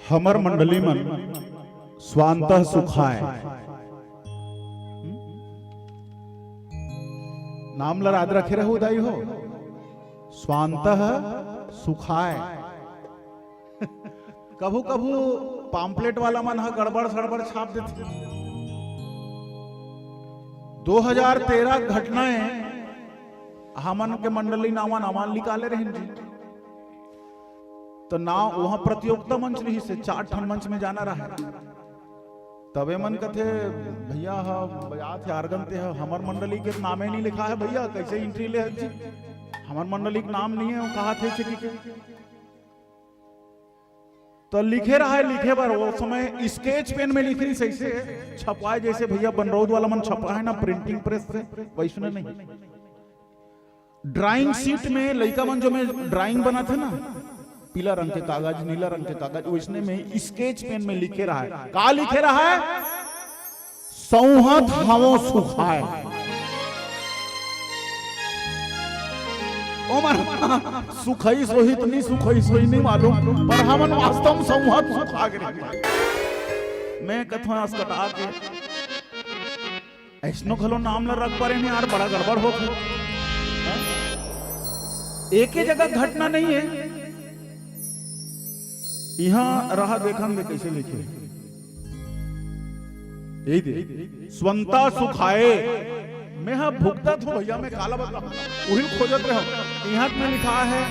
हमर मंडली मन स्वांतः सुखाय नाम ला याद रखे रहो दाई हो स्वांतः सुखाय। कभू कभू पाम्पलेट वाला मन हा गड़बड़ सड़बड़ छाप देते। 2013 घटनाएं हमन के मंडली नामा नामान निकाले रहे जी। तो ना वहां प्रतियोगिता मंच रही से 4 ठन मंच में जाना रहा। तबे मन कथे भैया बजात है आर्गन है हमार मंडली के नामे नहीं लिखा है भैया कैसे एंट्री ले जी हमार मंडली का नाम नहीं है वो कहा थे कि तो लिखे रहा है लिखे बार वो समय स्केच पेन में लिख रही सही से छपाए जैसे भैया बनरौद वाला मन छपा है ना प्रिंटिंग प्रेस से वैसने नहीं। ड्राइंग शीट में लड़का मन जो में ड्राइंग बना थे ना पीला रंग के कागज नीला रंग के कागज उसने में स्केच पेन में लिखे रहा है का लिखे रहा है सौहत हवो सुखाए। सुखई सोहित नहीं सुखई सोही नहीं मालूम पर हमन वास्तव में सौहत सुखा गए। मैं कथा अस्कटा के ऐसनो खलो नाम ला रख पा रहे नहीं यार बड़ा गड़बड़ हो एक ही जगह घटना नहीं है। यहाँ रहा देखंगे कैसे लिखे यही दे स्वंता सुखाए। मैं हाँ भुगता था भैया मैं काला बदला वही खोजत रहा यहाँ में लिखा है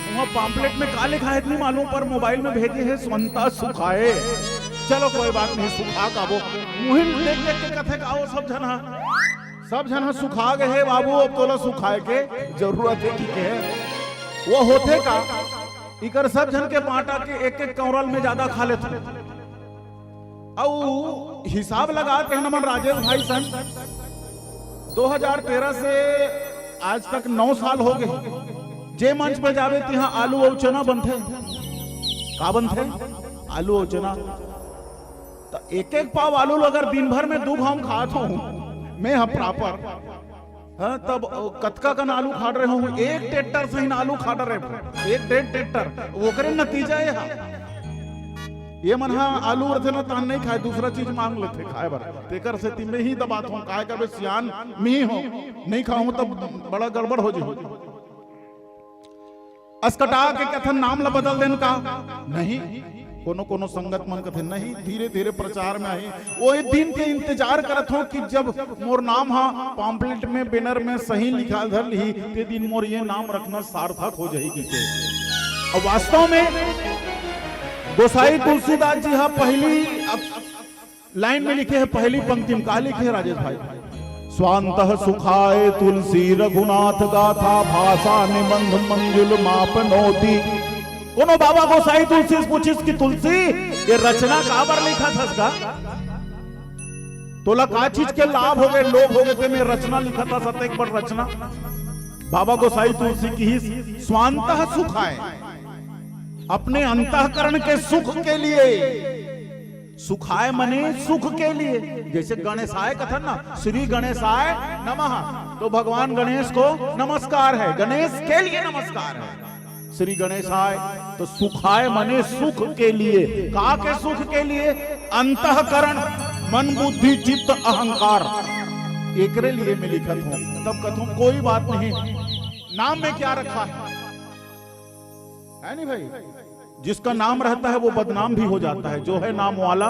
वहाँ पाम्पलेट में का लिखा है इतनी मालूम पर मोबाइल में भेजे है स्वंता सुखाए। चलो कोई बात नहीं सुखा का वो मुहिम देख देख के कथे का वो सब जना सुखा गए है बाबू अब तोला सुखाए के जरूरत है ठीक है वो होते का इकर सब जन के बांटा के एक एक कौरल में ज्यादा खा लेते और हिसाब लगा के नमन राजेश भाई सन 2013 से आज तक 9 साल हो गए जे मंच पे जावे तिहा आलू और चना बनते का बनते आलू और चना तो एक एक पाव आलू अगर दिन भर में 2 घाम खात हूं मैं हम प्रॉपर हाँ तब कतका कन आलू खा रहे हूँ 1 ट्रैक्टर से ही आलू खा रहे 1 ट्रैक्टर वो करे नतीजा है ये मन हाँ आलू रथे ना तान नहीं खाए दूसरा चीज मांग लेते खाए बार तेकर से तिमे ही दबात हूँ काय कर सियान मी हो नहीं खाऊं तब बड़ा गड़बड़ हो जाए। अस्कटा के कथन नाम ला बदल देन का नहीं कोनो कोनो संगत मन कथे नहीं धीरे धीरे प्रचार में आई वो एक दिन के इंतजार करत हो कि जब मोर नाम हा पॉम्पलेट में बैनर में सही लिखा धर ली ते दिन मोर ये नाम रखना सार्थक हो जाएगी के। और वास्तव में गोसाई तुलसीदास जी हा पहली लाइन में लिखे है पहली पंक्ति में का लिखे है राजेश भाई स्वांतः सुखाए तुलसी रघुनाथ गाथा भाषा निबंध मंजुल मापनोती। कोनो बाबा गोसाई तुलसी से पूछिस कि तुलसी ये रचना का बार लिखा था इसका तोला का चीज के लाभ हो गए लोभ हो गए मैं रचना लिखा था सत एक बार रचना बाबा गोसाई तुलसी की ही स्वांतः सुखाए अपने अंतःकरण के सुख के लिए सुखाए मने सुख के लिए जैसे गणेशाय कथन ना श्री गणेशाय नमः तो भगवान गणेश को नमस्कार है गणेश के लिए नमस्कार है श्री गणेशाय तो सुखाय मने सुख के लिए का के सुख के लिए अंतःकरण मन बुद्धि चित्त अहंकार एकरे लिए मैं लिखत हूं तब कथूं कोई बात नहीं नाम में क्या रखा है नहीं भाई जिसका नाम रहता है वो बदनाम भी हो जाता है जो है नाम वाला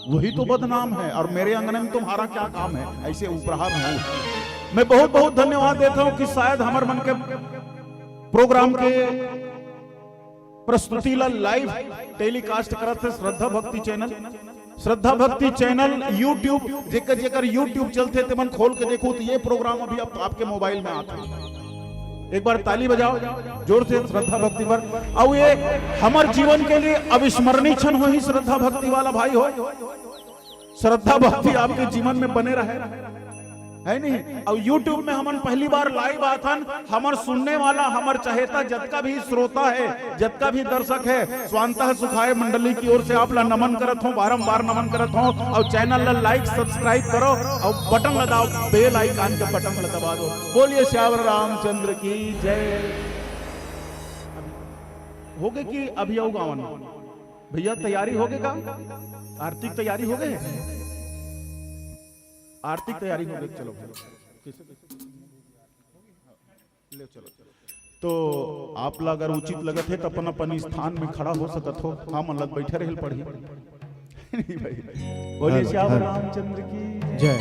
वही तो बदनाम है और मेरे अंगने में तुम्हारा क्या काम है ऐसे उपहार है। मैं बहुत बहुत धन्यवाद देता हूं कि शायद हमारे मन के प्रोग्राम के प्रस्तुति लाइव टेलीकास्ट करते श्रद्धा भक्ति चैनल यूट्यूब जेकर यूट्यूब चलते थे मन खोल के देखो तो ये प्रोग्राम अभी आपके मोबाइल में आता है। एक बार ताली बजाओ जोर से श्रद्धा भक्ति पर और ये हमारे जीवन के लिए अविस्मरणीय क्षण हो ही श्रद्धा भक्ति वाला भाई हो श्रद्धा भक्ति आपके जीवन में बने रहे है नहीं। और YouTube में हमन पहली बार लाइव आथन हमर सुनने वाला हमर चहेता जतका भी श्रोता है जतका भी दर्शक है स्वांतः सुखाए मंडली की ओर से आप ला नमन करत हो बारंबार नमन करत हो और चैनल ला लाइक सब्सक्राइब करो और बटन दबाओ बेल आइकन के बटन दबा दो। बोलिए श्यावर रामचंद्र की जय। हो गए कि अभी आओ गावन भैया तैयारी हो गई का? आर्थिक तैयारी हो गई? आर्थिक तैयारी हो गई। चलो ले चलो। तो आप ला अगर उचित लगत है तो अपन अपन स्थान में खड़ा हो सकत हो। हम अलग बैठे रहे पढ़ी नहीं भाई। बोलिए श्याम रामचंद्र की जय।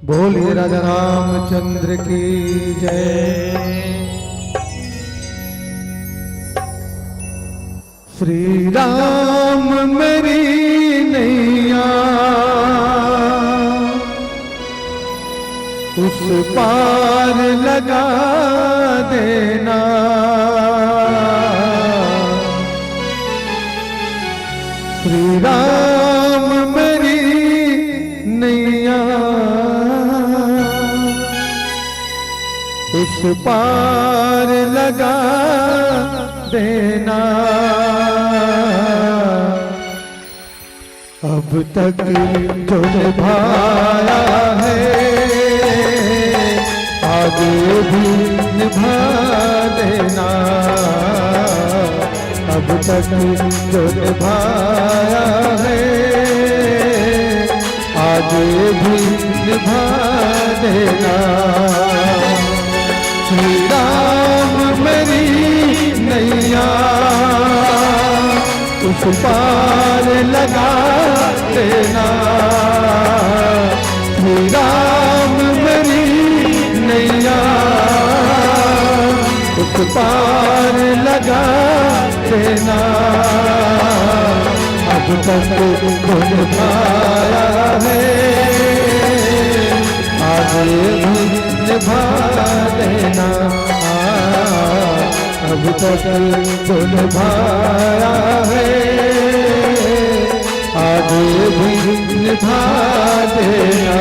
बोलिए राजा रामचंद्र की जय। श्री राम मेरी नैया उस पार लगा देना। श्री राम मेरी नैया उस पार लगा देना। अब तक जो निभाया है आगे भी निभा देना। अब तक जो निभाया है आगे भी निभा देना। श्री राम मेरी नैया उस पार लगा देना। श्री राम मेरी नैया उस पार लगा देना। अब तक जो निभाया है आगे भी निभा देना। अब तक जो निभाया है आगे भी निभा देना।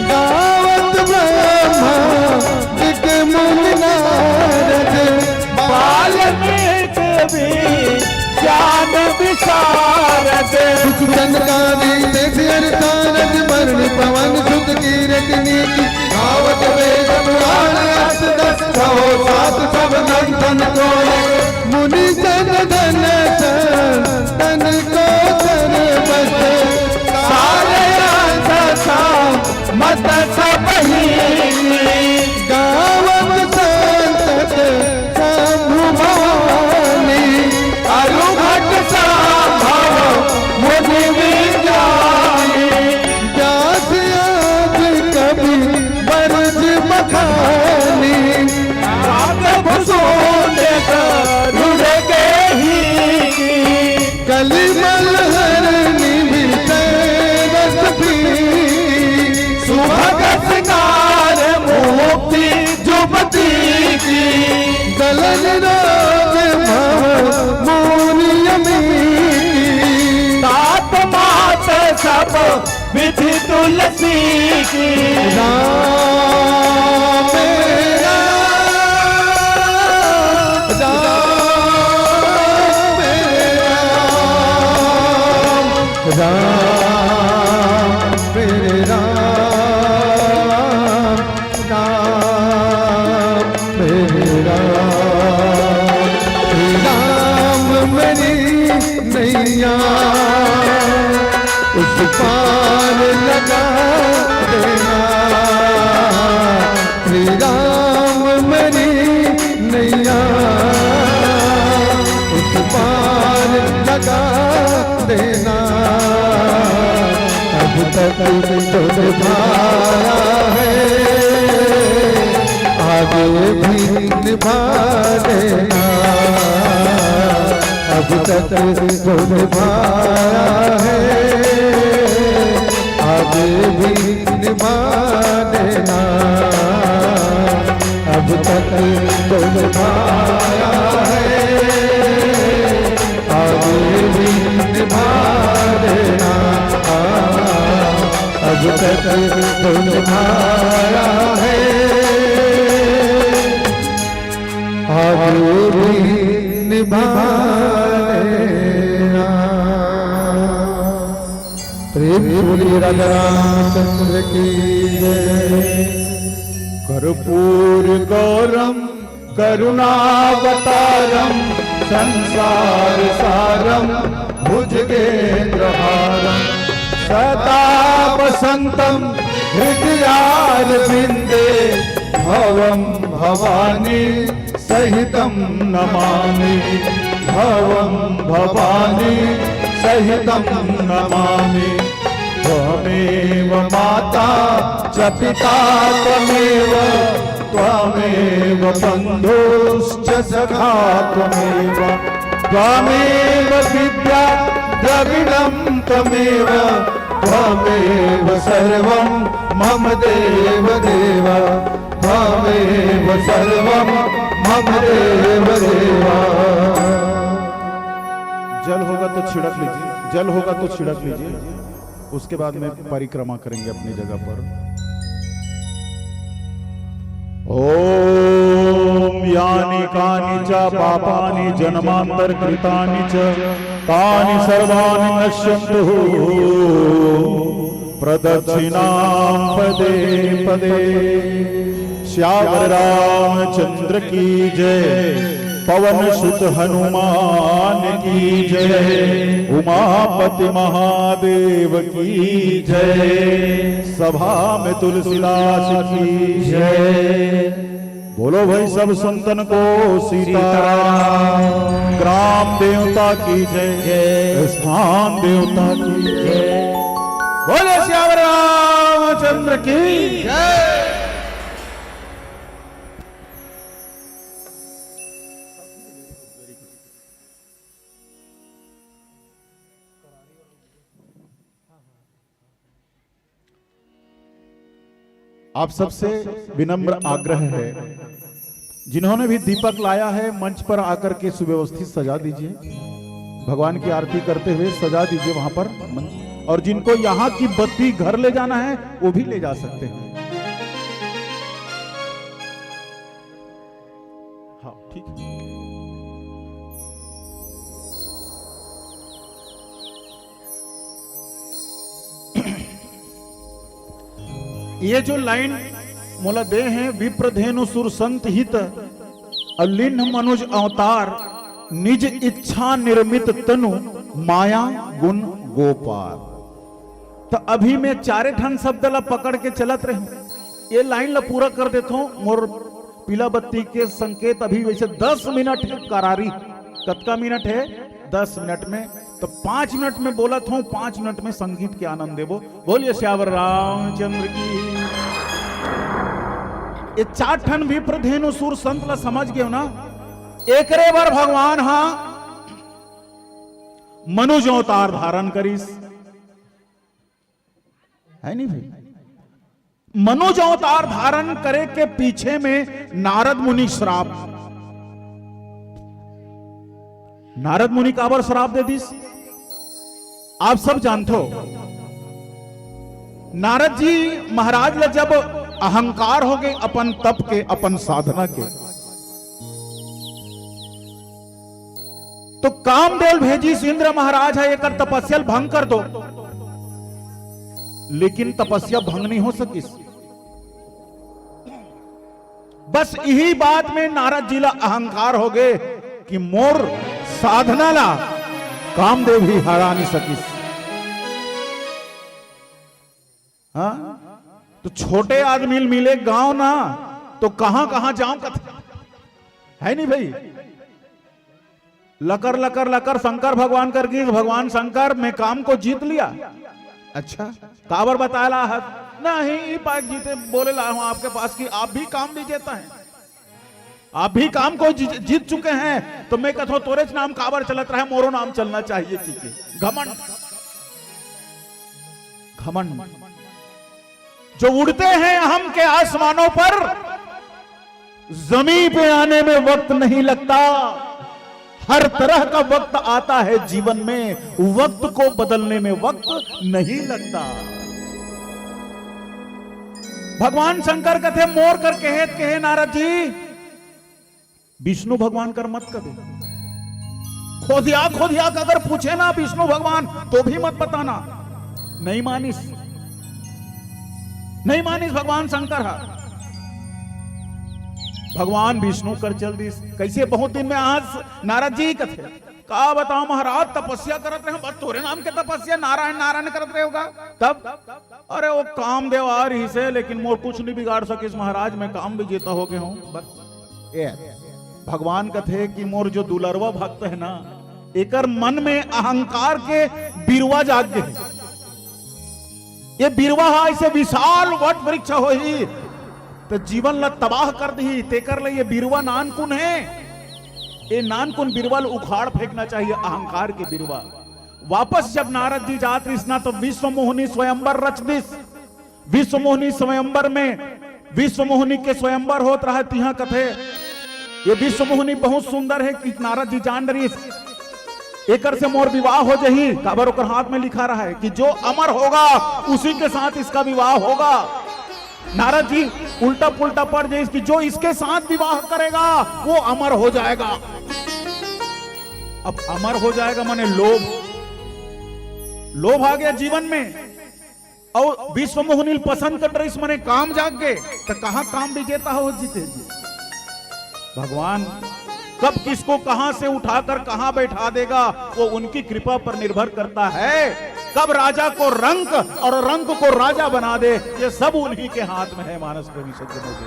दावत ब्रह्मा दिक मुनि नारद बाल्मीकि भी ज्ञान विशारद। जनकारी तारद वर्ण पवन सुत कीरतनी की गावत वेद पुराण अष्ट दस सौ सात सब नंदन को मुनि जन धन तन को धन बस मत सबही गावत संत शंभु भवानी अरु घट संभव मुनि विज्ञानी। व्यास आज कवि बरज बखानी राघव सोने रुड़ गई कलिमल हरनी रस पी भगत कार मुक्ति जुबती की दलन राज मूनियमी तात मात सब विधि तुलसी की। राम मेरे नैया उस पार लगा देना। श्री राम मेरी नैया उस पार लगा देना। अब तक जो निभाया है आगे भी निभा देना, अब तक जो निभाया है आगे भी निभा देना, अब तक जो निभाया है आगे भी निभा देना, अब तक जो निभाया है आगे भी निभा देना। प्रेम बोलिए राजा रामचंद्र की जय। कर्पूर गौरम करुणावतारम संसार सारम भुजगेन्द्रहारम सदा वसंतम हृदयारविंदे भवम भवानी सहितं नमामि, भवं भवानी सहितं नमामि। त्वमेव माता च पिता त्वमेव, त्वमेव बन्धुश्च सखा त्वमेव, त्वमेव विद्या द्रविणं त्वमेव, त्वमेव सर्वं मम देव देव, त्वमेव सर्वं मम देव देवा। जल होगा तो छिड़क लीजिए, जल होगा तो छिड़क लीजिए, उसके बाद में परिक्रमा करेंगे अपनी जगह पर। ओम यानि कानि च पापानि जन्मांतर कृतानि च तानि सर्वाणि नश्यन्तु प्रदक्षिणां पदे पदे। श्यावर रामचंद्र की जय, पवन सुत हनुमान की जय, उमापति महादेव की जय, सभा में तुलसीदास की जय। बोलो भाई सब संतन को सीताराम। ग्राम देवता की जय, स्थान देवता की जय। बोले श्यावर रामचंद्र की जय। आप सबसे विनम्र आग्रह है, जिन्होंने भी दीपक लाया है मंच पर आकर के सुव्यवस्थित सजा दीजिए, भगवान की आरती करते हुए सजा दीजिए वहां पर। और जिनको यहाँ की बत्ती घर ले जाना है वो भी ले जा सकते हैं। हाँ ठीक है। ये जो लाइन मोला दे हैं, विप्रधेनु सुर संत हित अलिन्ह मनुज अवतार, निज इच्छा निर्मित तनु माया गुण गोपार। तो अभी मैं चारे ठन शब्द ला पकड़ के चलत रही, ये लाइन ला पूरा कर देता हूं। मोर पीला बत्ती के संकेत अभी वैसे 10 मिनट है करारी। कतका मिनट है? 10 मिनट में। तो 5 मिनट में बोला था, 5 मिनट में संगीत के आनंद देवो। बोलिए श्यावर रामचंद्र की। ये 4 ठन विप्रधेनु सुर संत ला समझ गए ना। एकरे बार भगवान हा मनुज अवतार धारण करीस, है नहीं भाई? मनुज अवतार धारण करे के पीछे में नारद मुनि श्राप, नारद मुनि काबर श्राप दे दिस आप सब जानते हो। नारद जी महाराज ला जब अहंकार हो गए अपन तप के, अपन साधना के, तो कामदेव भेजी इंद्र महाराज है एक तपस्या भंग कर दो, लेकिन तपस्या भंग नहीं हो सकी। बस यही बात में नारद जी ला अहंकार हो गए कि मोर साधना ला कामदेव ही हरा नहीं सकिस। हाँ? तो छोटे आदमी मिले गांव ना, तो कहां कहां जाऊं कथा, है नहीं भाई? लकर लकर लकर शंकर भगवान कर गई, भगवान शंकर मैं काम को जीत लिया, अच्छा काबर बताला है नहीं पाक जीते बोले ला हूं आपके पास कि आप भी काम भी जीता है, आप भी काम को जीत चुके हैं, तो मैं कहता हूं तोरे नाम काबर चलत रहा है, मोरो नाम चलना चाहिए। ठीक है, घमंड घमंड जो उड़ते हैं अहम के आसमानों पर, जमीन पे आने में वक्त नहीं लगता। हर तरह का वक्त आता है जीवन में, वक्त को बदलने में वक्त नहीं लगता। भगवान शंकर कहते मोर कर कहे नारद जी, विष्णु भगवान कर मत कभी खोदिया अगर पूछे ना विष्णु भगवान तो भी मत बताना। नहीं मानिस भगवान शंकर है, भगवान विष्णु कर चल दी कैसे। बहुत दिन में आज नारद जी कथे का बताओ महाराज तपस्या करत रहे, बस तोरे नाम के तपस्या नारायण नारायण करत रहे होगा तब। अरे वो काम देव आ रही से, लेकिन मोर कुछ नहीं बिगाड़ सकिस महाराज, मैं काम भी जीता हो गया हूं। बस ये भगवान कथे कि मोर जो दुलरवा भक्त है ना, एकर मन में अहंकार के बिरवा जाग गए। ये बिरवा ऐसे विशाल वट वृक्ष हो ही तो जीवन ला तबाह कर दी, तेकर ले ये बिरवा नानकुन है, ये नानकुन बिरवा उखाड़ फेंकना चाहिए, अहंकार के बिरवा। वापस जब नारद जी जात रिसना तो विश्व मोहिनी स्वयंवर रच दिस। विश्व मोहिनी स्वयंवर में विश्व मोहिनी के स्वयंवर होत रहा तिहा कथे। ये विश्व मोहिनी बहुत सुंदर है कि नारद जी जान रही एकर से मोर विवाह हो जही, काबर ओकर हाथ में लिखा रहा है कि जो अमर होगा उसी के साथ इसका विवाह होगा। नारद जी उल्टा पुल्टा पढ़ जाए कि जो इसके साथ विवाह करेगा वो अमर हो जाएगा। अब अमर हो जाएगा माने लोभ आ गया जीवन में, और विश्व मोहनिल पसंद कर रही माने काम जाग गए, तो कहां काम विजेता हो जीते जी। भगवान कब किसको कहां से उठाकर कहां बैठा देगा वो उनकी कृपा पर निर्भर करता है। कब राजा को रंक और रंक को राजा बना दे, ये सब उन्हीं के हाथ में है। मानस प्रेमी सज्जनों के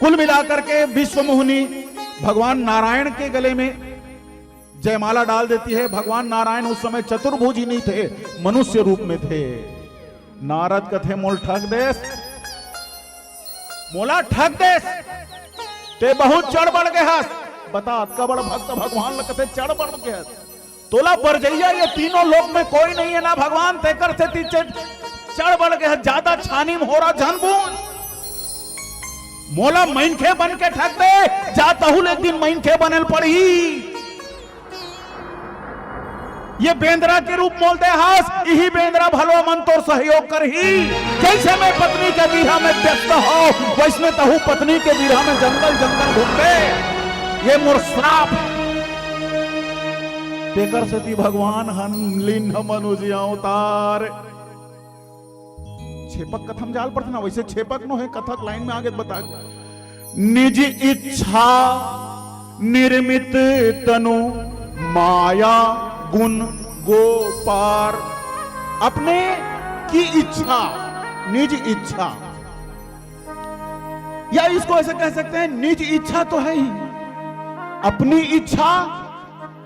कुल मिलाकर के विश्व मोहिनी भगवान नारायण के गले में जयमाला डाल देती है। भगवान नारायण उस समय चतुर्भुजी नहीं थे, मनुष्य रूप में थे। नारद कथे मोल ठग देस, मोला ठग देस, ते बहुत चढ़ बढ़ गया। बता अतका बड़ा भक्त भगवान कथे चढ़ बढ़ गया, तोला बरजैया ये तीनों लोक में कोई नहीं है ना भगवान, तेकर से तीचे चढ़ बढ़ गया, ज्यादा छानी में हो रहा झनबून। मोला मैनखे बन के ठग दे, जाता हूं एक दिन मैनखे बनल पड़ी। ये बेंद्रा के रूप मोल दे हास, यही बेंद्रा भलो मन तो सहयोग कर ही। जैसे मैं पत्नी के बिरहा में व्यस्त हो, वैसने तहु पत्नी के बिरहा में जंगल जंगल घूमते। ये मोर श्राप तेकर सती भगवान हन मनुष्य अवतार। छेपक कथम जाल पड़ता ना, वैसे छेपक नो है कथक लाइन में आगे बता। निज इच्छा निर्मित तनु माया गुण गोपार। अपने की इच्छा, निज इच्छा, या इसको ऐसे कह सकते हैं निज इच्छा तो है ही, अपनी इच्छा,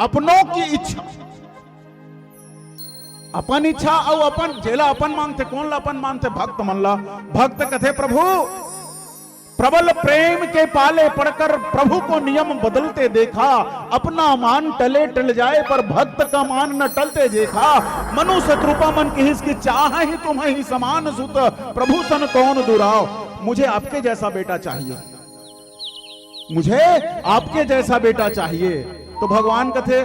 अपनों की इच्छा। अपन इच्छा और अपन जेला अपन मांगते, कौन ला अपन मांगते? भक्त मन ला। भक्त कथे प्रभु प्रबल प्रेम के पाले पड़कर प्रभु को नियम बदलते देखा। अपना मान टले टल जाए पर भक्त का मान न टलते देखा। मनु शत्रुपा मन की हिस की चाह ही तुम्हें ही समान सुत, प्रभु सन कौन दुराव। मुझे आपके जैसा बेटा चाहिए, मुझे आपके जैसा बेटा चाहिए। तो भगवान कथे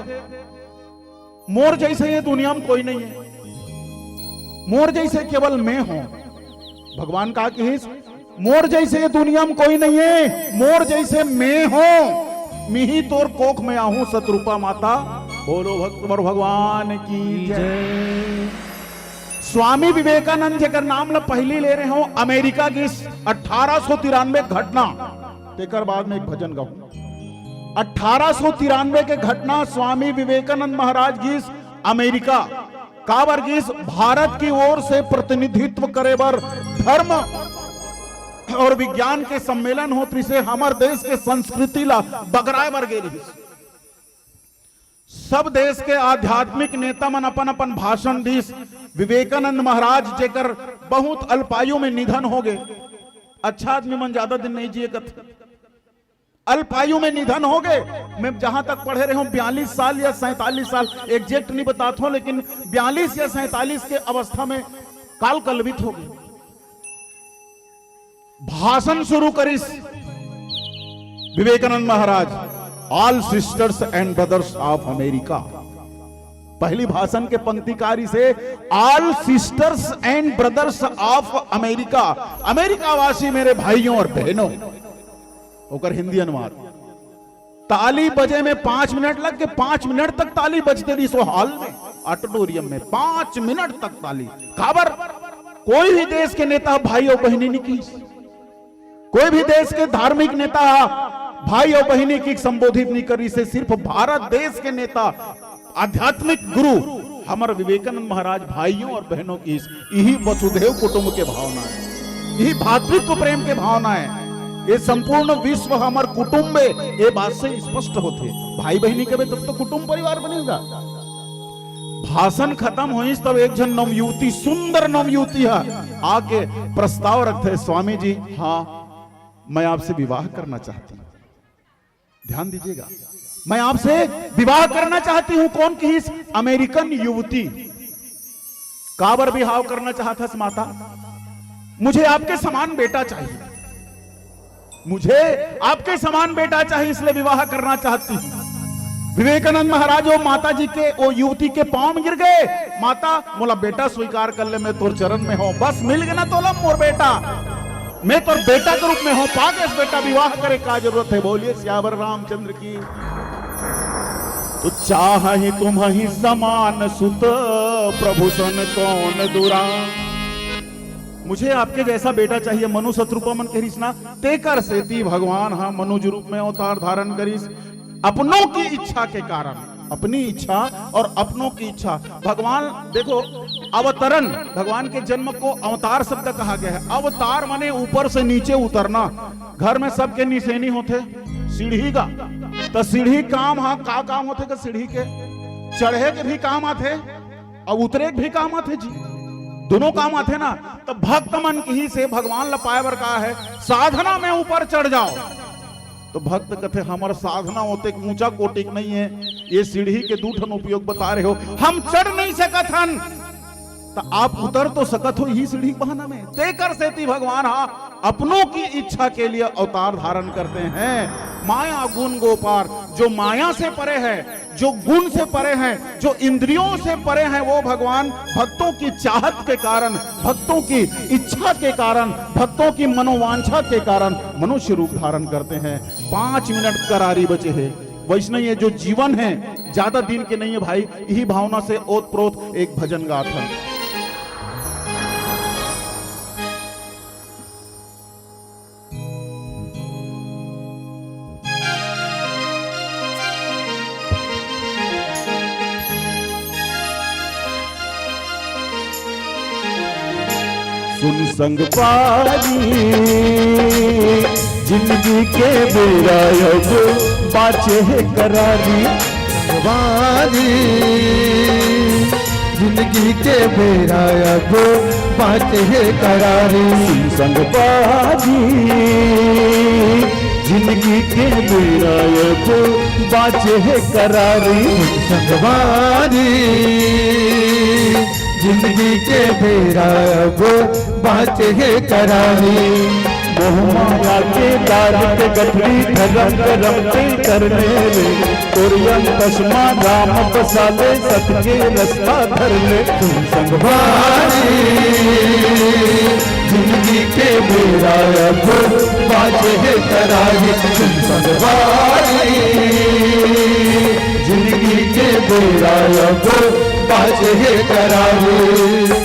मोर जैसे ये दुनिया में कोई नहीं है, मोर जैसे केवल मैं हूं। भगवान कहा कि मोर जैसे ये दुनिया में कोई नहीं है, मोर जैसे मैं हूं। मिही तोर कोख में आहूं शत्रुपा माता। बोलो भक्त भगवान की जय। स्वामी विवेकानंद जी का नाम ला पहली ले रहे हो। अमेरिका की 1893 घटना, तेकर बाद में एक भजन गाऊं। 1893 के घटना स्वामी विवेकानंद महाराज की अमेरिका काबर की भारत की ओर से प्रतिनिधित्व करे बर धर्म और विज्ञान के सम्मेलन होती से हमारे देश के संस्कृति ला बगराए बर गेली। सब देश के आध्यात्मिक नेता मन अपन अपन भाषण दीस। विवेकानंद महाराज जेकर बहुत अल्पायु में निधन हो गए। अच्छा आदमी मन ज्यादा दिन नहीं जिए कथ, अल्पायु में निधन हो गए। मैं जहां तक पढ़े रहे हूं 42 साल या 47 साल, एग्जैक्ट नहीं बताता हूं, लेकिन 42 या 47 के अवस्था में काल कलवित हो गए। भाषण शुरू करिस Vivekananda Maharaj, all sisters and brothers of America. पहली भाषण के पंक्तिकारी से all sisters and brothers of America, America वासी मेरे भाइयों और बहनों। ओकर हिंदी अनुवाद, ताली बजे में 5 मिनट लग के 5 मिनट तक ताली बजते रही सो हॉल में, ऑडिटोरियम में 5 मिनट तक ताली। खबर कोई भी देश के नेता भाई और बहनी नहीं की, कोई भी देश के धार्मिक नेता भाई और बहनी की संबोधित नहीं करी से। सिर्फ भारत देश के नेता आध्यात्मिक गुरु हमारे विवेकानंद महाराज भाइयों और बहनों की यही वसुधैव कुटुंब के भावना है, यही भातृत्व प्रेम के भावना है। ये संपूर्ण विश्व हमार कुटुंब है, ये बात से स्पष्ट होते। भाई बहनी के तब तो कुटुंब परिवार बनेगा। भाषण खत्म हुई तब एक जन नवयुवती, सुंदर नवयुवती है, आके प्रस्ताव रखते, स्वामी जी हाँ मैं आपसे विवाह करना चाहती हूँ। ध्यान दीजिएगा, मैं आपसे विवाह करना चाहती हूं। कौन की? इस अमेरिकन युवती। काबर विवाह करना चाहता माता? मुझे आपके समान बेटा चाहिए, मुझे आपके समान बेटा चाहिए, इसलिए विवाह करना चाहती हूं। विवेकानंद महाराज वो माता जी के, वो युवती के पांव में गिर गए। माता मोला बेटा स्वीकार कर ले, मैं तोर चरण में हूं, बस मिल गया ना तोला मोर बेटा, मैं तो बेटा के रूप में हूं, पागस बेटा विवाह करे का जरूरत है। बोलिए सियावर रामचंद्र की। तो चाहि तुम ही समान सुत, प्रभु सन कौन दुरा। मुझे आपके जैसा बेटा चाहिए। मनु शत्रुपा मन करिस ना, ते कर सेती भगवान हाँ मनुज रूप में अवतार धारण करिस। अपनों की इच्छा के कारण, अपनी इच्छा और अपनों की इच्छा। भगवान देखो, अवतरण, भगवान के जन्म को अवतार शब्द कहा गया है। अवतार माने ऊपर से नीचे उतरना। घर में सबके निशानी होते सीढ़ी का, तो सीढ़ी काम हाँ का काम होते का सीढ़ी के चढ़े के भी काम आते और उतरे के भी काम आते जी, दोनों काम आते ना। तो भक्त मन की से भगवान लपाए बर कहा है, साधना में ऊपर चढ़ जाओ। तो भक्त कहते हमारा साधना होते ऊंचा कोटिक नहीं है, ये सीढ़ी के दूठन उपयोग बता रहे हो, हम चढ़ नहीं सकत हन, तो आप उतर तो सकत हो ही सीढ़ी बहाना में। ते कर सेती भगवान हाँ अपनों की इच्छा के लिए अवतार धारण करते हैं। माया गुण गोपार, जो माया से परे है, जो गुण से परे हैं, जो इंद्रियों से परे हैं, वो भगवान भक्तों की चाहत के कारण, भक्तों की इच्छा के कारण, भक्तों की मनोवांछा के कारण मनुष्य रूप धारण करते हैं। 5 मिनट करारी बचे हैं। वैष्णव ये जो जीवन है ज्यादा दिन के नहीं है भाई। यही भावना से ओत प्रोत एक भजन गाथा। सुन संग पारी जिंदगी के बेड़ा अब बाचे है करारी। वारी जिंदगी के बेड़ा अब बाटे है करारी। सुन संग पारी जिंदगी के बेड़ा अब बाचे है करारी। संगवारी जिंदगी के बेड़ा अब बाटे है करारी। मोह माया के दार के गठरी धर्म रमते करने ले, तोरियन तस्मा राम बसाले सत के रास्ता धर ले। तुम संगवारी जिंदगी के बेड़ा अब बाटे है करारी। तुम संगवारी जिंदगी के बेड़ा अब बाटे है करारी।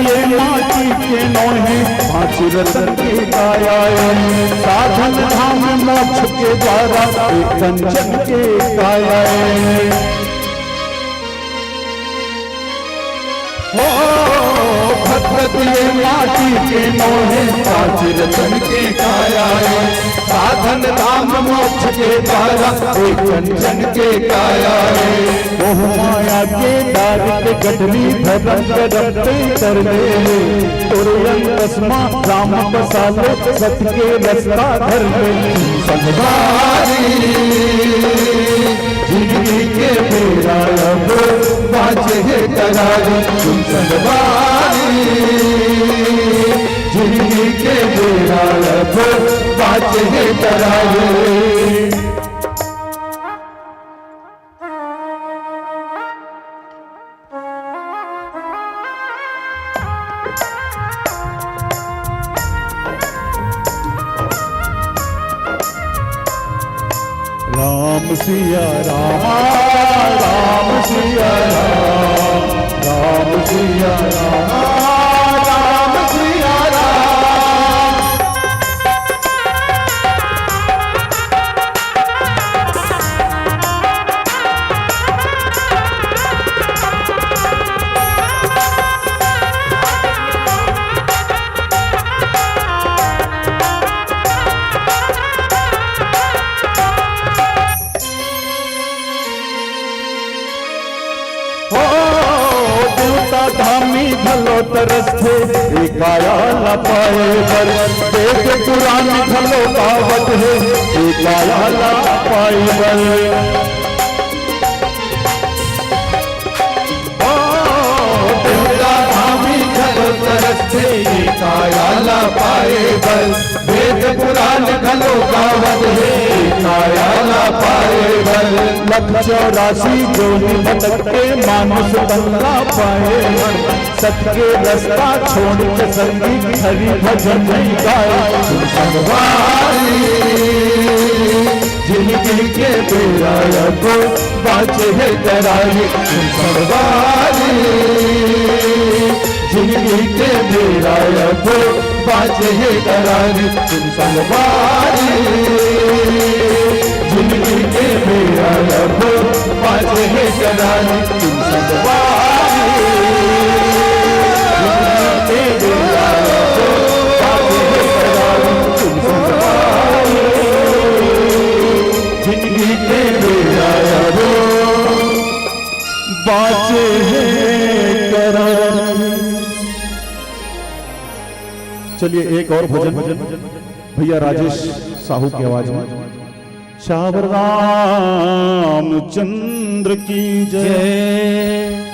ये माटी के नौहे पांच रतन के काया साधन धाम मोक्ष के द्वारा एक कंचन के काया भगत ये माटी के नौहे पांच रतन के काया साधन धाम मोक्ष के द्वारा एक कंचन के काया मोह माया के दारिद्र गठरी धर्म करते तरले तुरंग तस्मा राम बसाले सत्य के रस्ता धर ले संभारी जिंदगी के मेरा अब बाजे है करारी तुम संभारी जिंदगी के मेरा अब बाजे है करारी राम सिया राम राम सिया राम राम सिया राम राम सिया राम धामी भलो तरस थे एकाया न पाए बर देख पुरानी भलो पावत है एकाया न पाए बर धामी भलो तरस थे एकाया न पाए बर देख पुरानी भलो पावत है एकाया न पाए बर लख 84 जो भटकते मानुष बंगला पाए सत्य रास्ता छोड़ के संगीत हरि भजन नहीं गाए संगवारी जिंदगी के बेड़ा अब बाजे है करारी संगवारी जिंदगी के बेड़ा अब बाजे है करारी संगवारी जिंदगी के बेड़ा अब बाजे है करारी संगवारी जिंदगी के बेड़ा बाजे है करारी। चलिए एक और भजन भैया राजेश साहू की आवाज में श्यावर रामचंद्र की जय।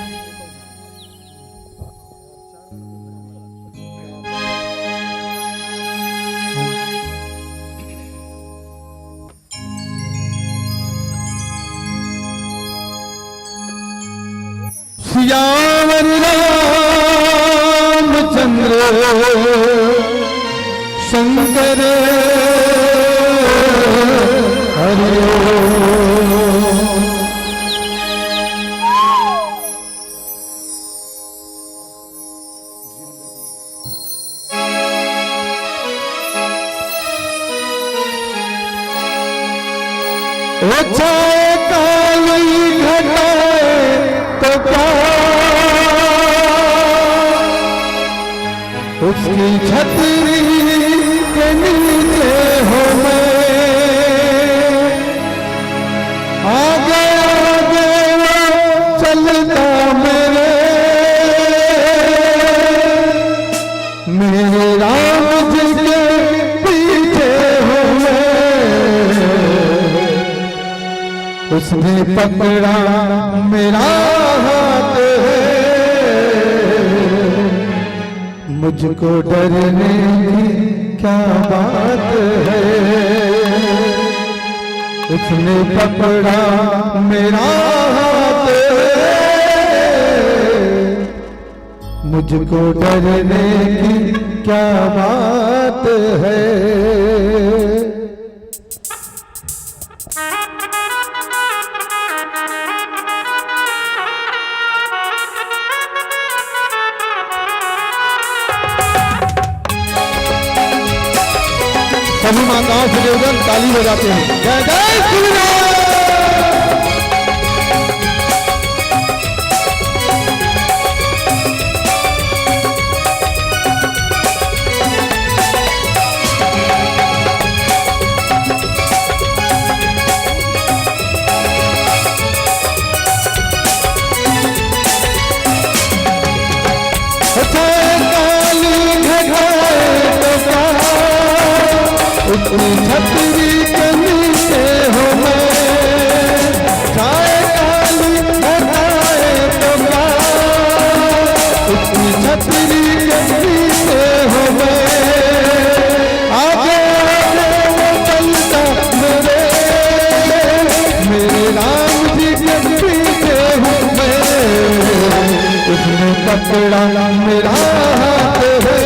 श्यावर रामचंद्र शंकर हरि ओ चाहे काली घटाए तो क्या उसकी छतरी के नीचे हो मैं आगे आगे वो चलता मेरे राम जी के पीछे हो मैं उसने पकड़ा मेरा हाथ है मुझको डरने की क्या बात है उसने पकड़ा मेरा हाथ मुझको डरने की क्या बात है। सभी माताओं से निवेदन ताली बजाते हैं। जय जय श्री राम। उतनी छतरी के नीचे हो मैं, चाहे काली हटाए तो क्या, उतनी छतरी के नीचे हो मैं, आगे आगे वो चलता मेरे राम जी के पीछे हूँ मैं, उसने पकड़ा मेरा हाथ है,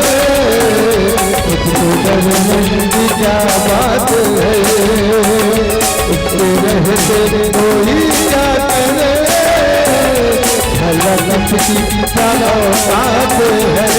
उसको डरने की क्या बात है, उसको रहते कोई क्या करे, भला की क्या औकात है।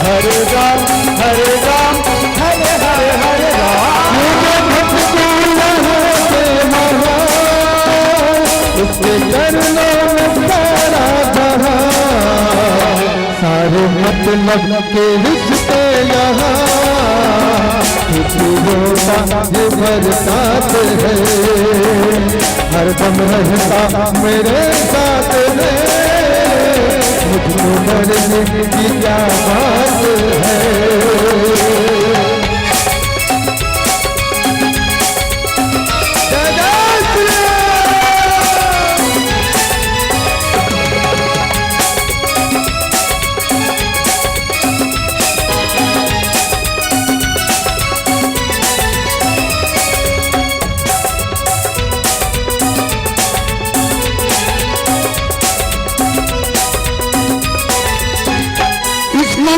हरे राम हरे राम हरे हरे हरे राम, उसके चरणों में सारा जहां, सारे मतलब के रिश्ते यहाँ, होता ये बरसात है, हरदम रहता मेरे साथ है, मुझको डरने की क्या बात है।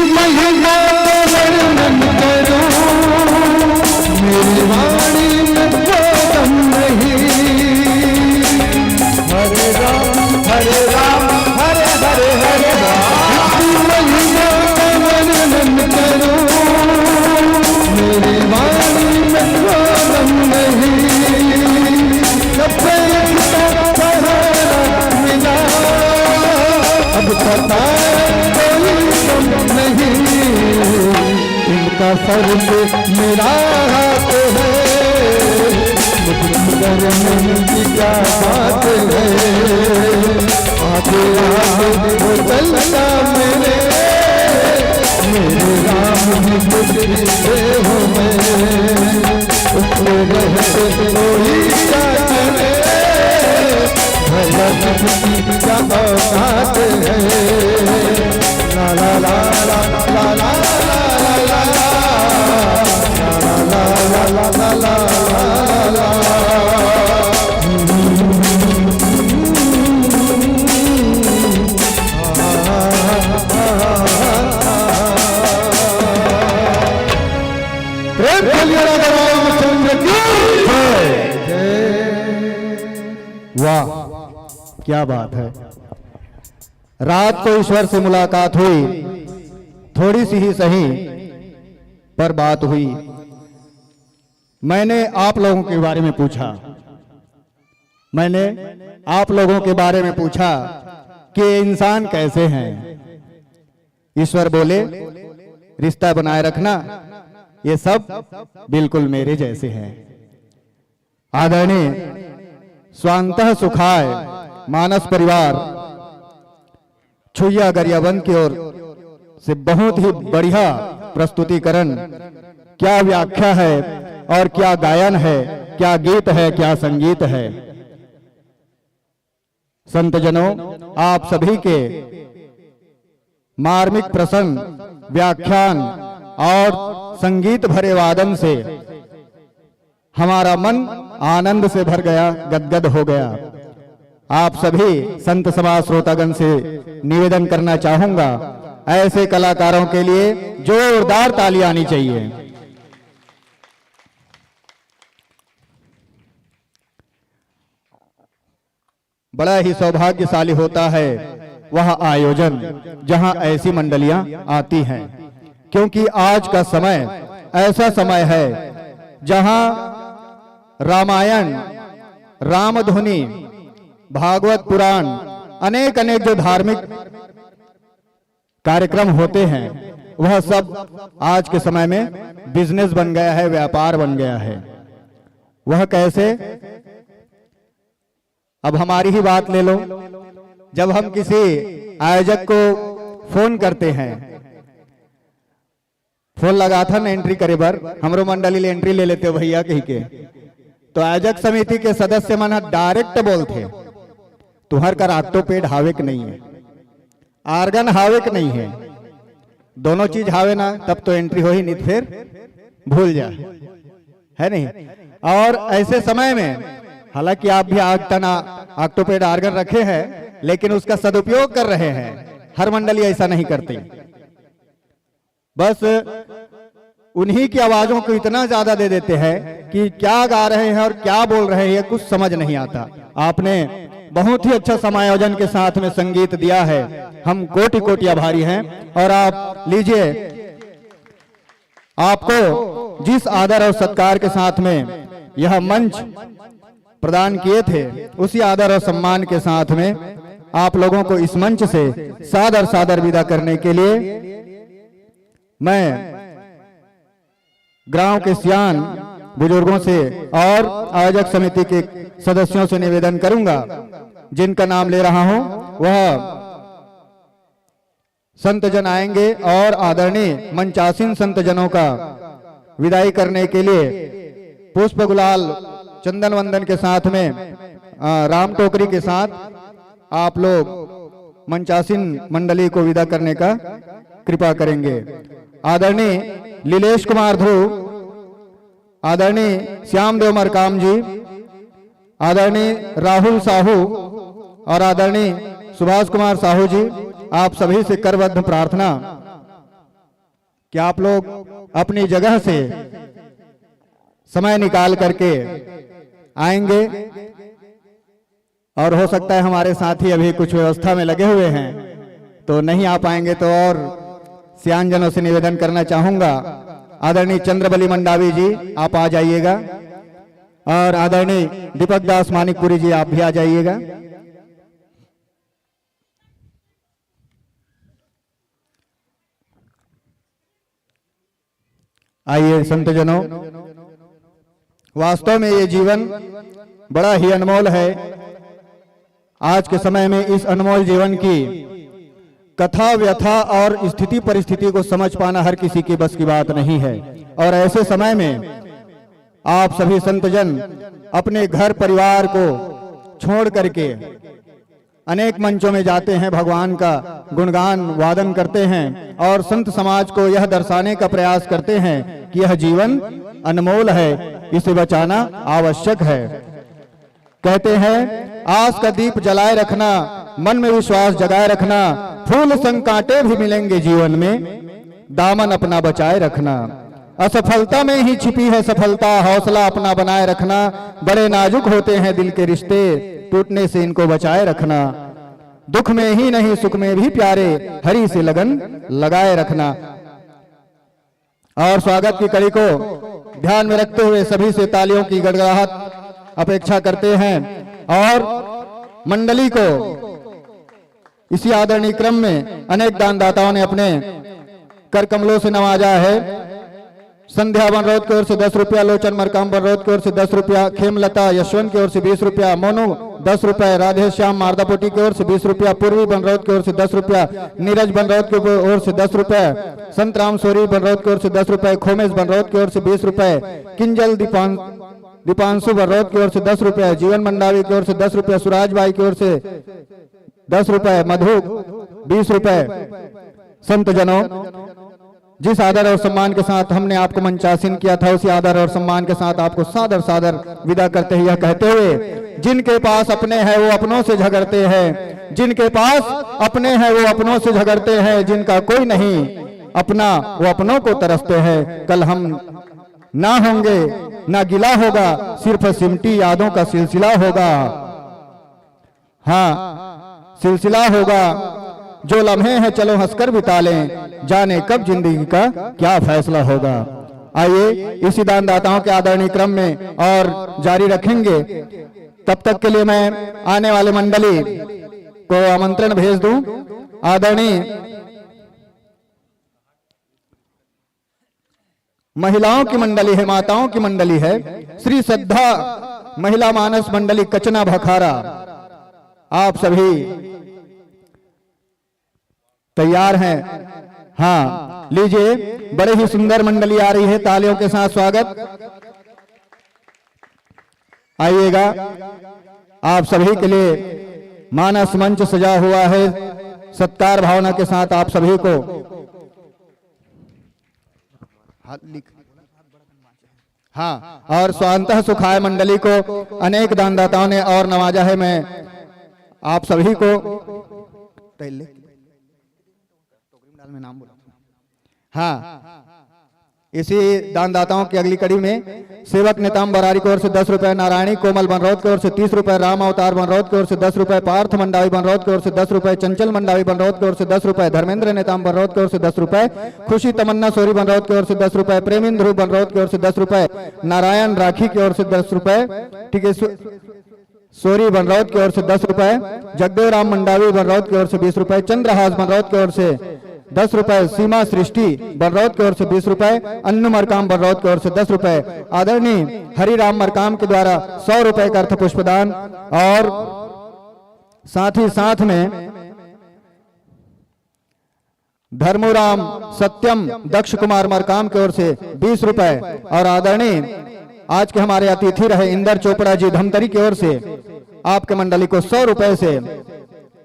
महिमा वर्णन करूं, मेरी वाणी में दम नहीं, हरे राम हरे राम हरे हरे हरे राम, महिमा वर्णन करूं, मेरी वाणी में दम नहीं, कब सहारा मिला, अब पता इनका सर पे मेरा हाथ है, मुझे डरने की क्या बात है, आगे आगे वो चलता मेरे राम जी मुझसे हो मैं, उसको रहते कोई क्या करे, भला की क्या औकात है, ला ला ला ला ला ला वाह क्या बात है। रात को ईश्वर से मुलाकात हुई, थोड़ी सी ही सही पर बात हुई। मैंने आप लोगों के बारे में पूछा, मैंने आप लोगों के बारे में पूछा कि इंसान कैसे हैं। ईश्वर बोले रिश्ता बनाए रखना, ये सब बिल्कुल मेरे जैसे हैं। आदरणीय स्वांतः सुखाय मानस परिवार छुइया गरियाबंद की ओर से बहुत ही बढ़िया प्रस्तुतिकरण, क्या व्याख्या है और क्या गायन है, क्या गीत है, क्या संगीत है। संतजनों, आप सभी के मार्मिक प्रसंग, व्याख्यान और संगीत भरे वादन से हमारा मन आनंद से भर गया, गदगद हो गया। आप सभी संत समाज श्रोतागण से निवेदन करना चाहूंगा, ऐसे कलाकारों के लिए जोरदार ताली आनी चाहिए। बड़ा ही सौभाग्यशाली होता है वह आयोजन जहां ऐसी मंडलियां आती हैं, क्योंकि आज का समय ऐसा समय है जहां रामायण, रामधुनी, भागवत पुराण, अनेक अनेक जो धार्मिक कार्यक्रम होते हैं वह सब आज के समय में बिजनेस बन गया है, व्यापार बन गया है। वह कैसे? अब हमारी ही बात ले लो। जब हम किसी आयोजक को फोन करते हैं, फोन लगा था ना एंट्री करे बर, हमरो मंडली ले एंट्री ले लेते हो भैया कही के, तो आयोजक समिति के सदस्य मन डायरेक्ट बोलते तुहर का ऑक्टोपेड हावेक नहीं है, आर्गन हावेक नहीं है, दोनों चीज हावे ना तब तो एंट्री हो ही नहीं, फिर भूल जा, है नहीं। और ऐसे समय में हालांकि आप भी आज तना ऑक्टोपेड आर्गन रखे हैं, लेकिन उसका सदुपयोग कर रहे हैं। हर मंडली ऐसा नहीं करती, बस उन्हीं की आवाजों को इतना ज्यादा दे देते हैं कि क्या गा रहे हैं और क्या बोल रहे हैं कुछ समझ नहीं आता। आपने बहुत ही अच्छा समायोजन के साथ में संगीत दिया है, हम कोटि कोटि आभारी हैं। और आप लीजिए, आपको जिस आदर और सत्कार के साथ में यह मंच प्रदान किए थे, उसी आदर और सम्मान के साथ में आप लोगों को इस मंच से सादर सादर विदा करने के लिए मैं गांव के सियान बुजुर्गों से और आयोजक समिति के सदस्यों से निवेदन करूंगा, जिनका नाम ले रहा हूं वह संत जन आएंगे और आदरणीय मंचासीन संत जनों का विदाई करने के लिए पुष्प गुलाल चंदन वंदन के साथ में राम टोकरी के साथ आप लोग मंचासीन मंडली को विदा करने का कृपा करेंगे। आदरणीय लीलेश कुमार ध्रुव, आदरणीय श्याम देव मरकाम जी, आदरणीय राहुल साहू और आदरणीय सुभाष कुमार साहू जी, आप सभी से करबद्ध प्रार्थना कि आप लोग अपनी जगह से समय निकाल करके आएंगे। और हो सकता है हमारे साथी अभी कुछ व्यवस्था में लगे हुए हैं तो नहीं आ पाएंगे, तो और सियान जनों से निवेदन करना चाहूंगा, आदरणीय चंद्रबली मंडावी जी आप आ जाइएगा और आदरणीय दीपक दास मानिकपुरी जी आप भी आ जाइएगा। आइए संतजनों, वास्तव में ये जीवन बड़ा ही अनमोल है। आज के समय में इस अनमोल जीवन की कथा, व्यथा और स्थिति परिस्थिति को समझ पाना हर किसी की बस की बात नहीं है। और ऐसे समय में आप सभी संतजन अपने घर परिवार को छोड़ करके अनेक मंचों में जाते हैं, भगवान का गुणगान वादन करते हैं और संत समाज को यह दर्शाने का प्रयास करते हैं कि यह जीवन अनमोल है, इसे बचाना आवश्यक है। कहते हैं आस का दीप जलाए रखना, मन में विश्वास जगाए रखना, फूल संग कांटे भी मिलेंगे जीवन में, दामन अपना बचाए रखना। असफलता में ही छिपी है सफलता, हौसला अपना बनाए रखना, बड़े नाजुक होते हैं दिल के रिश्ते, टूटने से इनको बचाए रखना। दुख में ही नहीं सुख में भी प्यारे, हरि से लगन लगाए रखना। और स्वागत की कड़ी को ध्यान में रखते हुए सभी से तालियों की गड़गड़ाहट अपेक्षा करते हैं और मंडली को इसी आदरणीय क्रम में अनेक दानदाताओं ने अपने कर कमलों से नवाजा है। संध्या बनरोध की ओर से 10 रुपया, लोचन मरकाम बनरोध की ओर से 10 रुपया, खेमलता यशवंत की ओर से 20 रुपया, मोनू 10 रुपए, राधे श्याम मारदापोटी की ओर से 20 रुपया, पूर्वी बनरोध की ओर से 10 रुपया, नीरज बनरोध की ओर से 10 रुपए, संत राम सोरी बनरोध की ओर से 10 रुपए, खोमेश बनरोध की ओर से 20 रुपए, किंजल दीपांशु बर्रोत की ओर से 10 रुपए, जीवन मंडावी की ओर से 10 रुपए, सुराज भाई की ओर से 10 रुपए, मधु 20 रुपए। संत जनों, जिस आदर और सम्मान के साथ हमने आपको मंचासीन किया था, उसी आदर और सम्मान के साथ आपको सादर सादर विदा करते हैं, यह कहते हुए, जिनके पास अपने हैं वो अपनों से झगड़ते हैं, जिनके पास अपने हैं वो अपनों से झगड़ते हैं, जिनका कोई नहीं अपना वो अपनों को तरसते हैं। कल हम ना होंगे, ना गिला होगा, सिर्फ सिमटी यादों का सिलसिला होगा। हाँ, सिलसिला होगा। जो लम्हे हैं चलो हंसकर बिता लें, जाने कब जिंदगी का क्या फैसला होगा। आइए इसी दानदाताओं के आदरणीय क्रम में और जारी रखेंगे। तब तक के लिए मैं आने वाले मंडली को आमंत्रण भेज दूं। आदरणीय महिलाओं की मंडली है, माताओं की मंडली है, श्री श्रद्धा महिला मानस मंडली कचना भखारा। आप सभी तैयार हैं? हाँ, लीजिए, बड़े ही सुंदर मंडली आ रही है, तालियों के साथ स्वागत। आइएगा, आप सभी के लिए मानस मंच सजा हुआ है। सत्कार भावना के साथ आप सभी को हाँ, और स्वांतः सुखाय मंडली को अनेक दानदाताओं ने और नवाजा है। मैं आप सभी को नाम बोला। हाँ, इसी दानदाताओं की अगली कड़ी में सेवक नेताम बरारी की ओर से 10 रुपए, नारायणी कोमल बनरौत की ओर से 30 रुपए, राम अवतार बनरौत की ओर से 10 रुपए, पार्थ मंडावी बनरौत की ओर से 10 रुपए, चंचल मंडावी बनरौत की ओर से 10 रुपए, धर्मेंद्र नेताम बनरौत की ओर से 10 रुपए, खुशी तमन्ना सोरी बनरौत की ओर से 10 रुपए, प्रेमिंद्र बनरौत की ओर से 10 रुपए, नारायण राखी की ओर से 10 रुपए, ठीक है, सोरी बनरौत की ओर से 10 रुपए, जगदेव राम मंडावी बनरौत की ओर से 20 रुपए, चंद्रहास बनरौत की ओर से 10 रुपए, सीमा सृष्टि बनरौत की ओर से 20 रुपए, अन्नू मरकाम बनरौत की ओर से 10 रुपए, आदरणीय हरिराम मरकाम के द्वारा 100 रुपए का अर्थ पुष्पदान, और साथ ही साथ में धर्मोराम सत्यम दक्ष कुमार मरकाम की ओर से 20 रुपए, और आदरणीय आज के हमारे अतिथि रहे इंदर चोपड़ा जी धमतरी की ओर से आपके मंडली को 100 रुपए से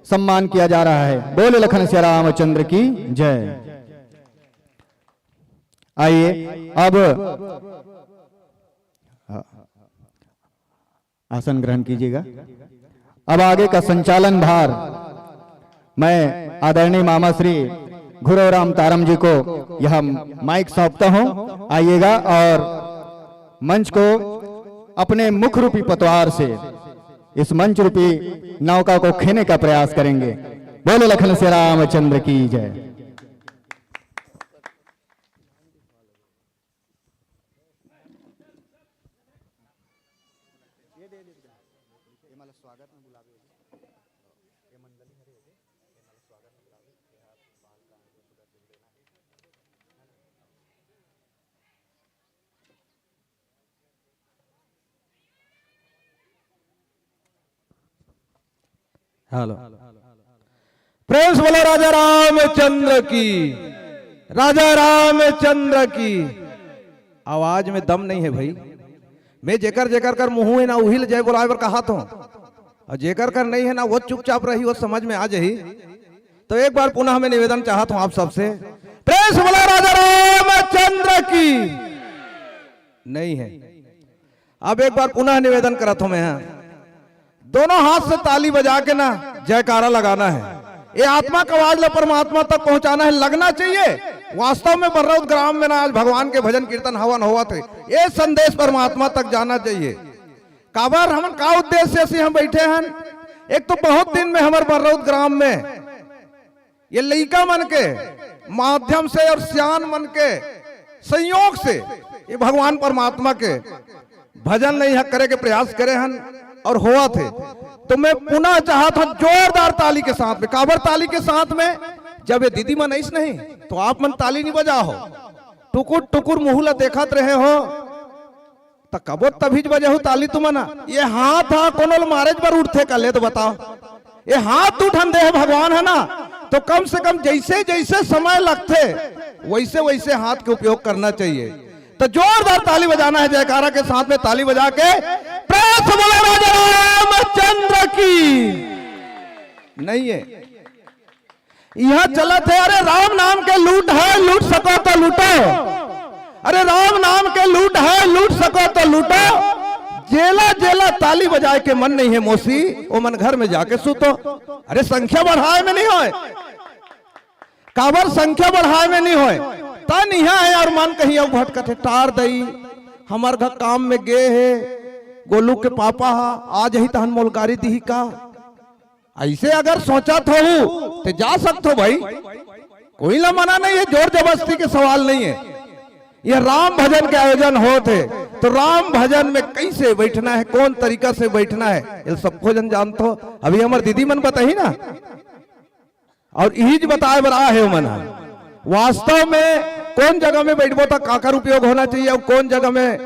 सम्मान किया जा रहा है। बोले लखन श्री रामचंद्र की जय। आइए अब आसन ग्रहण कीजिएगा। अब आगे का संचालन भार मैं आदरणीय मामा श्री घुरोराम तारम जी को यह माइक सौंपता हूं। आइएगा और मंच को अपने मुख रूपी पतवार से इस मंच रूपी नौका को खेने का प्रयास करेंगे। बोले लखन श्री रामचंद्र की जय। हेलो, प्रेम से बोलो राजा रामचंद्र की, राजा रामचंद्र की। आवाज में दम नहीं है भाई। मैं जेकर जेकर कर मुंह है ना उहिल जय बोलाए बर कहा तो, और जेकर कर नहीं है ना वो चुपचाप रही, वो समझ में आ जाही। तो एक बार पुनः मैं निवेदन चाहता हूं आप सबसे, प्रेम से बोलो राजा रामचंद्र की। नहीं है। अब एक बार पुनः निवेदन करता हूं मैं, दोनों हाथ से ताली बजा के ना जयकारा लगाना है। ये आत्मा का आवाज परमात्मा तक पहुंचाना है, लगना चाहिए। वास्तव में बर्रौत ग्राम में ना आज भगवान के भजन कीर्तन हवन हुआ थे, ये संदेश परमात्मा तक जाना चाहिए। काबर हम का उद्देश्य से हम बैठे हैं। एक तो बहुत दिन में हमारे बर्रौत ग्राम में ये लइका मन के माध्यम से और सियान मन के संयोग से ये भगवान परमात्मा के भजन नहीं करे के प्रयास करे हैं और हुआ थे। तो मैं पुनः चाहता हूं जोरदार ताली के साथ में, काबर ताली के साथ में, जब ये दीदी मन ऐस नहीं तो आप मन ताली नहीं बजा हो, टुकुर टुकुर मुहुला देखत रहे हो, तो कबो तभी बजे हो ताली तुमना। ये हाथ हा कोनो मारे पर उठते कले तो बताओ, ये हाथ उठन दे भगवान है ना, तो कम से कम जैसे जैसे समय लगते वैसे वैसे हाथ के उपयोग करना चाहिए। तो जोरदार ताली बजाना है, जयकारा के साथ में ताली बजा के प्रेम से बोले राजा रामचंद्र की। नहीं है यह चलत है, अरे राम नाम के लूट है, लूट सको तो लूटो। अरे राम नाम के लूट है, लूट सको तो लूटो। जेला जेला ताली बजाए के मन नहीं है मोसी, वो मन घर में जाके सूतो। अरे संख्या बढ़ाए में नहीं होए, काबर संख्या बढ़ाए में नहीं होए, तन यहाँ है और मन कहीं और भटकत है। टार दई हमार घर काम में गे है, गोलू के पापा हा आज ही तहन मोलकारी दी का। ऐसे अगर सोचा तो तो जा सकते हो भाई, कोई ना मना नहीं है, जोर जबरदस्ती के सवाल नहीं है। यह राम भजन के आयोजन होते, तो राम भजन में कैसे बैठना है, कौन तरीका से बैठना है, ये सबको जन जानते हो। अभी हमारे दीदी मन बताही ना, और यही बताए बरा है मन वास्तव में कौन जगह में बैठबो तो काकर उपयोग होना चाहिए, और कौन जगह में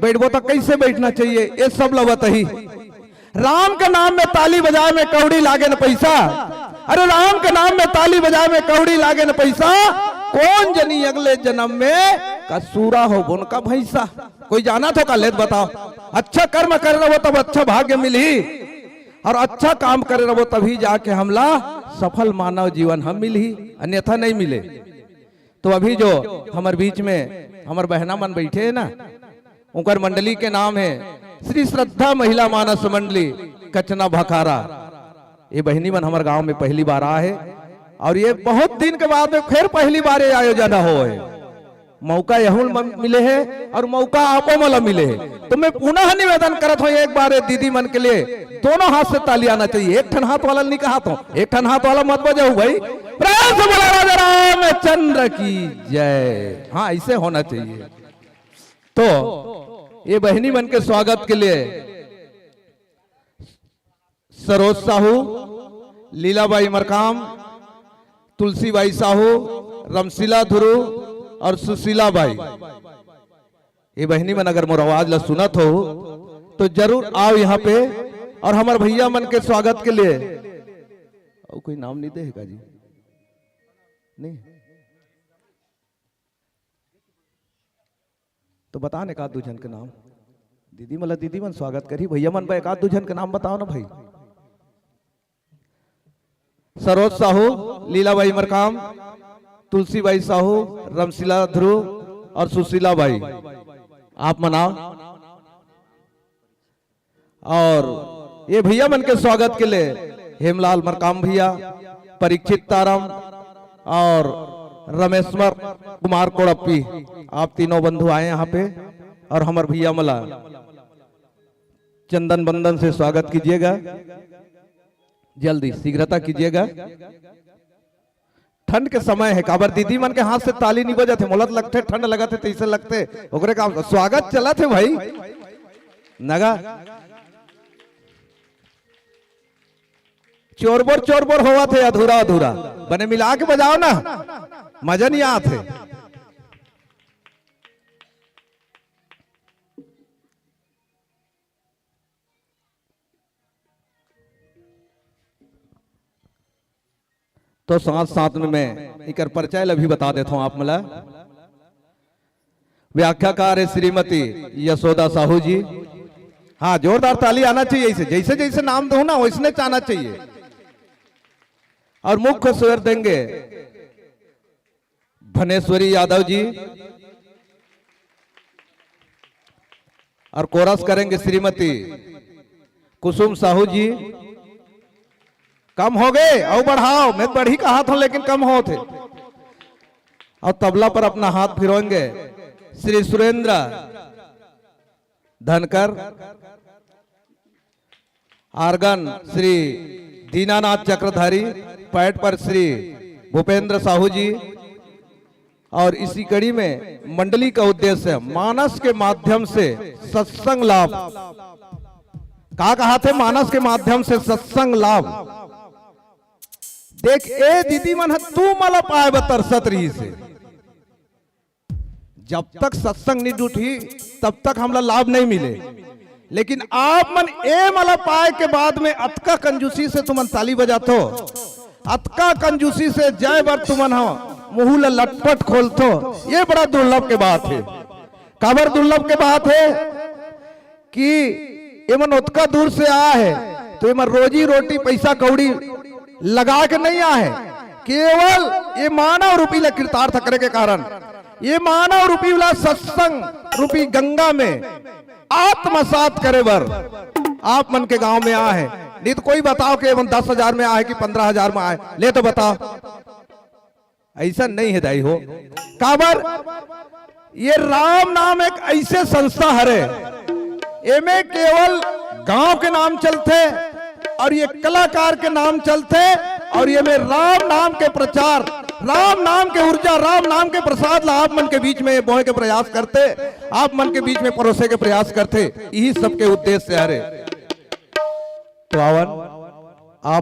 बैठबो तो कैसे बैठना चाहिए, ये सब लवत ही। राम के नाम में ताली बजाए में कौड़ी लागे न पैसा। अरे राम के नाम में ताली बजाए में कौड़ी लागे न पैसा, कौन जनी अगले जन्म में कसूरा हो बुन का भैंसा। कोई जाना तो का लेत बताओ। अच्छा कर्म कर रहे हो तब अच्छा भाग्य मिली, और अच्छा काम करे रहो तभी जाके हमला सफल मानव जीवन हम मिली, अन्यथा नहीं मिले। तो अभी जो हमारे बीच में हमारे बहना मन बैठे है ना, उनकर मंडली के नाम है श्री श्रद्धा महिला मानस मंडली कचना भखारा। ये बहनी मन हमारे गांव में पहली बार आए है, और ये बहुत दिन के बाद में फिर पहली बार ये आयोजन हो है। मौका यहूं मिले है और मौका आपो मला मिले है, तो मैं पुनः निवेदन करत हूं एक बार दीदी मन के लिए दोनों हाथ से ताली आना चाहिए। एक ठन हाथ वाला नहीं कहा तो एक ठन हाथ वाला मत बजाओ भाई। प्रेम से बोला राजा रामचंद्र की जय। हाँ ऐसे होना चाहिए। तो ये बहनी मन के स्वागत के लिए सरोज साहू, लीलाबाई मरकाम, तुलसीबाई साहू, रमशिला धुरु और सुशीला बाई, ये बहनी मन अगर मोर आवाज ला सुनत हो तो जरूर आओ यहाँ पे। और हमारे भैया मन के स्वागत के लिए और कोई नाम नहीं देगा जी, नहीं तो बता ने एक आध दो जन के नाम। दीदी मला दीदी मन स्वागत करी, भैया मन एक आध दो जन के नाम बताओ ना भाई। सरोज साहू, लीलाबाई मरकाम, तुलसीबाई साहू, रमशिला ध्रुव और सुशीला बाई, आप मनाओ। और ये भैया मन के स्वागत के लिए हेमलाल मरकाम भैया, परीक्षित तारम और रमेश्वर कुमार कोड़प्पी, आप तीनों बंधु आए यहाँ पे। और हमारे भैया मला चंदन बंदन से स्वागत कीजिएगा, जल्दी शीघ्रता कीजिएगा। ठंड के समय है, काबर दीदी मन के हाथ से ताली नहीं बजा थे, मोलत लगते ठंड लगा थे, तैसे लगते ओकरे का स्वागत चला थे भाई नगा। चोरबोर चोरबोर हुआ थे, अधूरा अधूरा बने मिला के बजाओ ना, मजा नहीं आते। तो साथ साथ में मैं एक परिचय अभी बता देता हूं आप मला। व्याख्याकार है श्रीमती यशोदा साहू जी। हाँ जोरदार ताली आना चाहिए, इसे जैसे जैसे नाम दो ना वैसने चाहना चाहिए। और मुख्य स्वर देंगे भनेश्वरी यादव जी, और कोरस करेंगे श्रीमती कुसुम साहू जी। कम हो गए और बढ़ाओ, मैं बढ़ी का हाथ हूं लेकिन कम हो थे। और तबला पर अपना हाथ फिरोएंगे श्री सुरेंद्र धनकर, आर्गन श्री दीनानाथ चक्रधारी, पैड पर श्री भूपेंद्र साहू जी। और इसी कड़ी में मंडली का उद्देश्य मानस के माध्यम से सत्संग लाभ। कहा कहा थे मानस के माध्यम से सत्संग लाभ। देख ए दीदी मन तू मला पाए तरसत रही से, जब तक सत्संग नहीं जुटी तब तक हमला लाभ नहीं मिले। लेकिन आप मन ए मला पाए के बाद में अतका कंजूसी से तुमन ताली बजातो, अतका कंजूसी से जय बर तुमन हो मुंह लटपट खोलतो, ये बड़ा दुर्लभ के बात है। काबर दुर्लभ के बात है कि एमन उतका दूर से आया है तो एमन रोजी रोटी पैसा कौड़ी लगा के नहीं आया है, केवल ये मानव रूपी ला कृतार्थ करे के कारण ये मानव रूपी वाला सत्संग रूपी गंगा में आत्मसात करे बर आप मन के गांव में आए हैं। नहीं तो कोई बताओ कि 10,000 में आए कि 15,000 में आए, ले तो बताओ। ऐसा नहीं है दाई हो। काबर ये राम नाम एक ऐसे संस्था हरे एमे केवल गांव के नाम चलते और ये कलाकार के नाम चलते और ये में राम नाम के प्रचार, राम नाम के ऊर्जा, राम नाम के प्रसाद ला आप मन के बीच में बोए के प्रयास करते, आप मन के बीच में परोसे के प्रयास करते, यही सबके उद्देश्य से हरे। तो आवन